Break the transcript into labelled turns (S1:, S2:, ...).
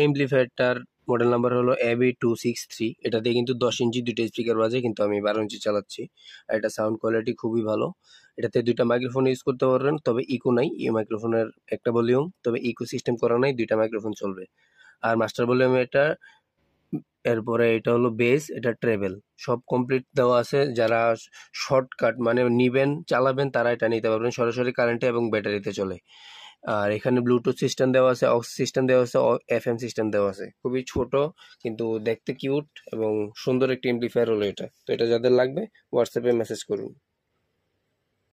S1: এমপ্লিফায়ারটার model number হলো AB263। এটাতে কিন্তু 10 ইঞ্চি দুইটা স্পিকার বাজে, কিন্তু আমি 12 ইঞ্চি চালাচ্ছি। আর এটা সাউন্ড কোয়ালিটি খুবই ভালো। এটাতে দুইটা মাইক্রোফোন ইউজ করতে পারবেন, তবে ইকো নাই। এই মাইক্রোফোনের একটা ভলিউম, তবে ইকো সিস্টেম করা নাই, দুইটা মাইক্রোফোন চলবে। আর মাস্টার ভলিউম এটা, এরপরে এটা হলো বেস, এটা ট্রেবেল, সব কমপ্লিট দেওয়া আছে। যারা শর্টকাট মানে নিবেন চালাবেন তারা এটা নিতে পারবেন, সরাসরি কারেন্টে এবং ব্যাটারিতে চলে। আর এখানে ব্লুটুথ সিস্টেম দেওয়া আছে, অক্স সিস্টেম দেওয়া আছে, FM সিস্টেম দেওয়া আছে। খুবই ছোট কিন্তু দেখতে কিউট এবং সুন্দর একটি এমপ্লিফায়ার হলো এটা। তো এটা যাদের লাগবে হোয়াটসঅ্যাপে মেসেজ করুন।